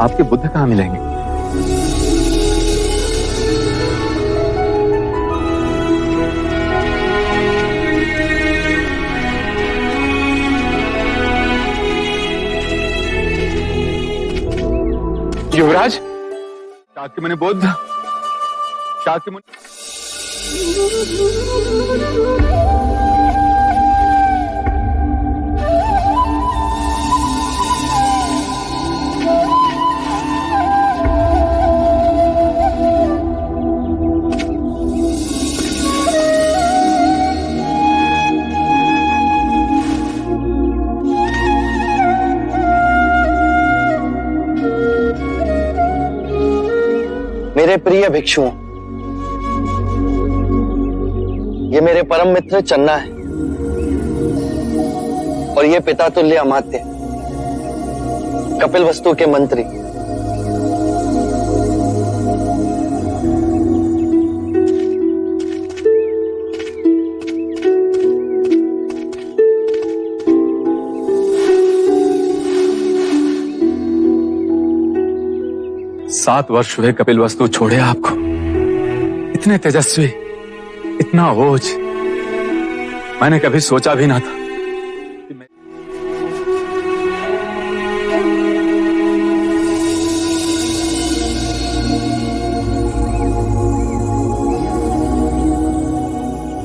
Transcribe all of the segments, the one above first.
आपके बुद्ध कहाँ मिलेंगे? युवराज, शाक्यमुनि बुद्ध, शाक्यमुनि। मेरे प्रिय भिक्षुओं, ये मेरे परम मित्र चन्ना है और ये पिता तुल्य अमात्य कपिलवस्तु के मंत्री। सात वर्ष हुए कपिलवस्तु छोड़े आपको। इतने तेजस्वी, इतना ओज, मैंने कभी सोचा भी ना था कि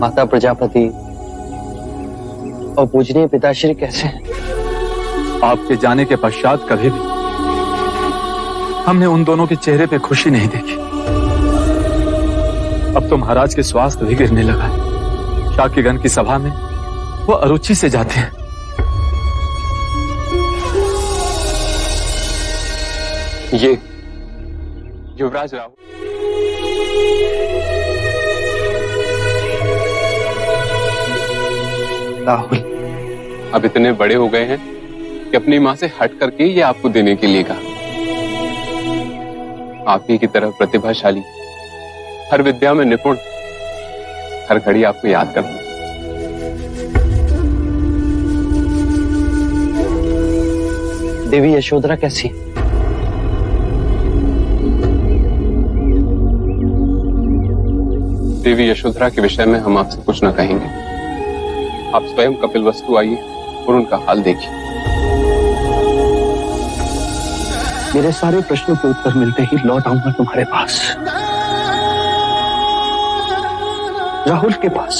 माता प्रजापति और पूजनीय पिताश्री कैसे हैं? आपके जाने के पश्चात कभी भी हमने उन दोनों के चेहरे पे खुशी नहीं देखी। अब तो महाराज के स्वास्थ्य भी गिरने लगा है। शाक्यगण की सभा में वो अरुचि से जाते हैं। ये युवराज राहुल। राहुल अब इतने बड़े हो गए हैं कि अपनी माँ से हट करके ये आपको देने के लिए कहा। आप ही की तरह प्रतिभाशाली, हर विद्या में निपुण, हर घड़ी आपको याद करना। देवी यशोधरा कैसी? देवी यशोधरा के विषय में हम आपसे कुछ न कहेंगे। आप स्वयं कपिलवस्तु आइए और उनका हाल देखिए। मेरे सारे प्रश्नों के उत्तर मिलते ही लौट आऊंगा तुम्हारे पास, राहुल के पास।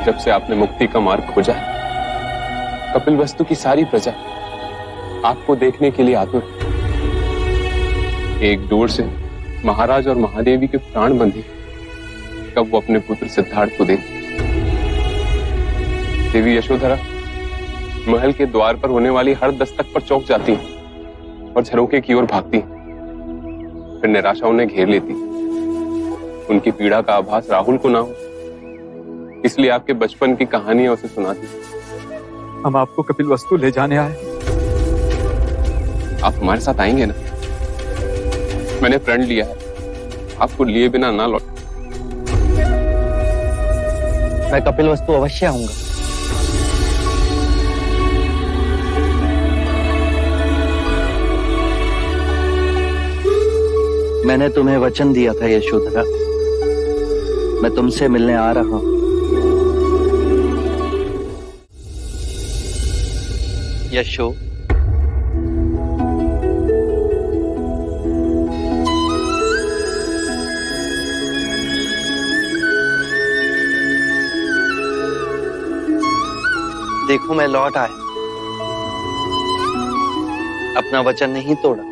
जब से आपने मुक्ति का मार्ग खोजा है, कपिलवस्तु की सारी प्रजा आपको देखने के लिए आतुर है। एक डोर से महाराज और महादेवी के प्राण बंधे, कब वो अपने पुत्र सिद्धार्थ को देख। देवी यशोधरा महल के द्वार पर होने वाली हर दस्तक पर चौंक जाती है और झरोखे की ओर भागती है। फिर निराशा उन्हें घेर लेती। उनकी पीड़ा का आभास राहुल को ना हो, इसलिए आपके बचपन की कहानियां उसे सुनाती। हम आपको कपिलवस्तु ले जाने आए। आप हमारे साथ आएंगे ना? मैंने प्रण लिया है, आपको लिए बिना ना लौट। मैं कपिलवस्तु अवश्य आऊंगा। मैंने तुम्हें वचन दिया था यशोधरा, मैं तुमसे मिलने आ रहा हूं। यशो, देखो मैं लौट आया, अपना वचन नहीं तोड़ा।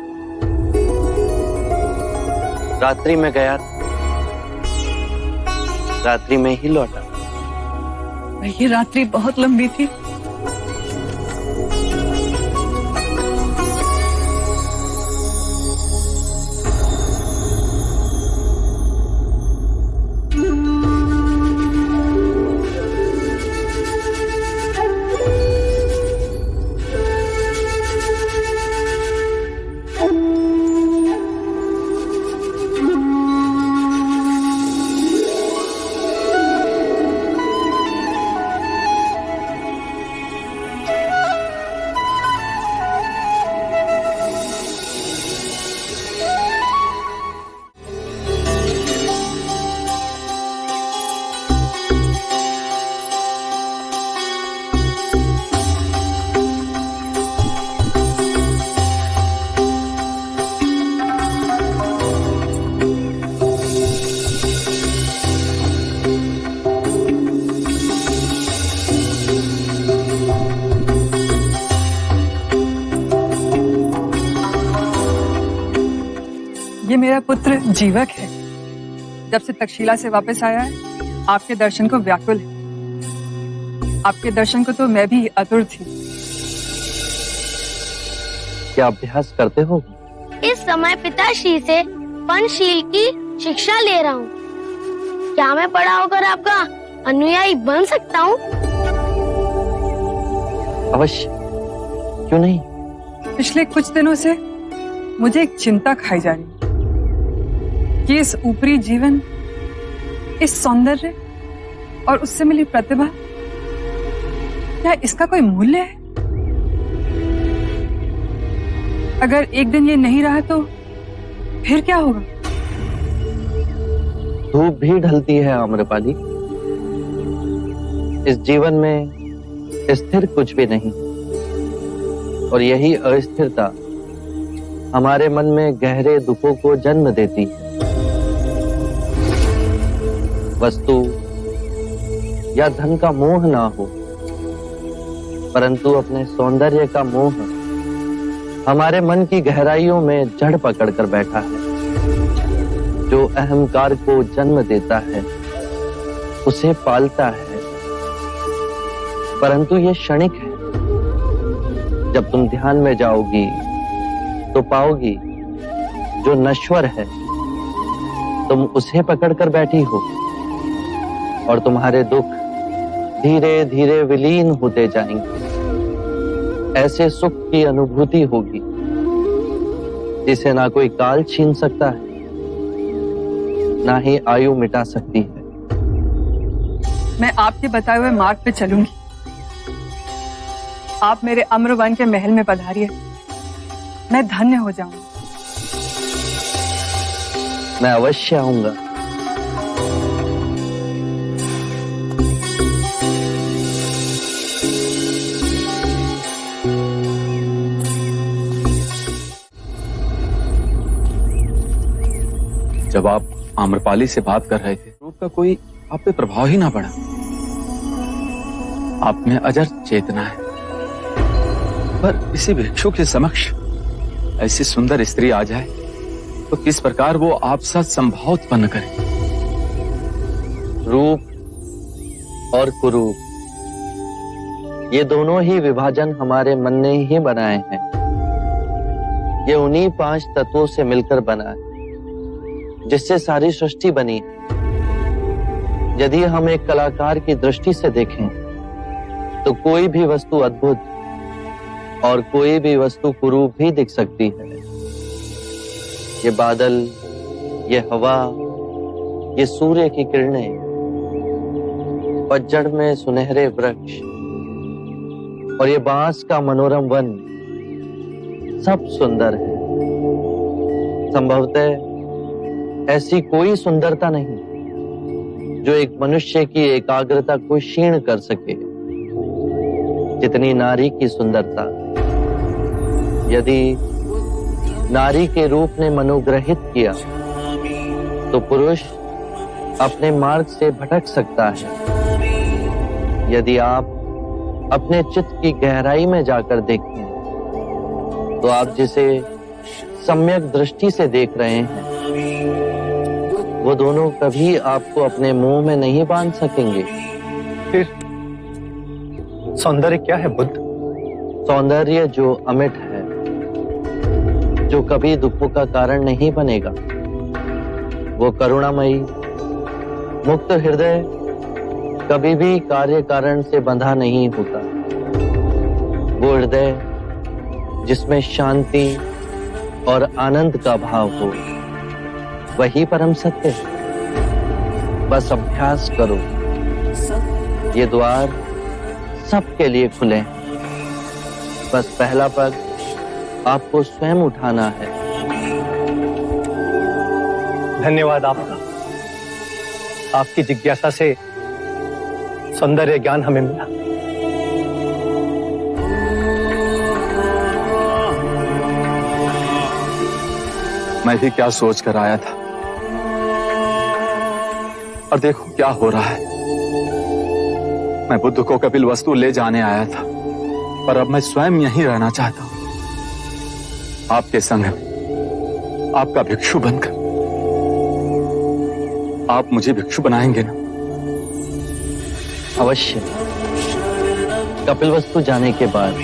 रात्रि में गया, रात्रि में ही लौटा। ये रात्रि बहुत लंबी थी। ये मेरा पुत्र जीवक है। जब से तक्षशिला से वापस आया है, आपके दर्शन को व्याकुल है। आपके दर्शन को तो मैं भी आतुर थी। क्या अभ्यास करते हो? इस समय पिताश्री से पंचशील की शिक्षा ले रहा हूँ। क्या मैं बड़ा होकर आपका अनुयायी बन सकता हूँ? अवश्य, क्यों नहीं? पिछले कुछ दिनों से मुझे एक चिंता खाई जा रही है कि इस ऊपरी जीवन, इस सौंदर्य और उससे मिली प्रतिभा, क्या इसका कोई मूल्य है? अगर एक दिन ये नहीं रहा तो फिर क्या होगा? धूप भी ढलती है आम्रपाली। इस जीवन में स्थिर कुछ भी नहीं, और यही अस्थिरता हमारे मन में गहरे दुखों को जन्म देती है। वस्तु या धन का मोह ना हो, परंतु अपने सौंदर्य का मोह हमारे मन की गहराइयों में जड़ पकड़कर बैठा है। जो अहंकार को जन्म देता है, उसे पालता है, परंतु ये क्षणिक है। जब तुम ध्यान में जाओगी तो पाओगी जो नश्वर है, तुम उसे पकड़कर बैठी हो, और तुम्हारे दुख धीरे धीरे विलीन होते जाएंगे। ऐसे सुख की अनुभूति होगी जिसे ना कोई काल छीन सकता है, ना ही आयु मिटा सकती है। मैं आपके बताए हुए मार्ग पे चलूंगी। आप मेरे अम्रवन के महल में पधारिए, मैं धन्य हो जाऊंगी। मैं अवश्य आऊंगा। जब आप आम्रपाली से बात कर रहे थे, रूप का कोई आप पे प्रभाव ही ना पड़ा। आप में अजर चेतना है, पर इसी भिक्षु के समक्ष ऐसी सुंदर स्त्री आ जाए तो किस प्रकार वो आप साथ संभाव उत्पन्न करे? रूप और कुरूप, ये दोनों ही विभाजन हमारे मन ने ही बनाए हैं। ये उन्हीं 5 तत्वों से मिलकर बना है जिससे सारी सृष्टि बनी। यदि हम एक कलाकार की दृष्टि से देखें तो कोई भी वस्तु अद्भुत और कोई भी वस्तु कुरूप भी दिख सकती है। ये बादल, ये हवा, ये सूर्य की किरणें, पतझड़ में सुनहरे वृक्ष और ये बांस का मनोरम वन, सब सुंदर है। संभवतः ऐसी कोई सुंदरता नहीं जो एक मनुष्य की एकाग्रता को क्षीण कर सके, जितनी नारी की सुंदरता। यदि नारी के रूप ने मनोग्रहित किया तो पुरुष अपने मार्ग से भटक सकता है। यदि आप अपने चित्त की गहराई में जाकर देखें तो आप जिसे सम्यक दृष्टि से देख रहे हैं, वो दोनों कभी आपको अपने मुंह में नहीं बांध सकेंगे। फिर सौंदर्य क्या है बुद्ध? सौंदर्य जो अमिट है, जो कभी दुखों का कारण नहीं बनेगा, वो करुणामयी मुक्त हृदय कभी भी कार्य कारण से बंधा नहीं होता। वो हृदय जिसमें शांति और आनंद का भाव हो, वही परम सत्य है। बस अभ्यास करो, ये द्वार सबके लिए खुले हैं। बस पहला पग आपको स्वयं उठाना है। धन्यवाद आपका। आपकी जिज्ञासा से सौंदर्य ज्ञान हमें मिला। मैं भी क्या सोच कर आया था, और देखो क्या हो रहा है। मैं बुद्ध को कपिल वस्तु ले जाने आया था, पर अब मैं स्वयं यहीं रहना चाहता हूं, आपके संग में। आपका भिक्षु बनकर आप मुझे भिक्षु बनाएंगे ना? अवश्य। कपिलवस्तु जाने के बाद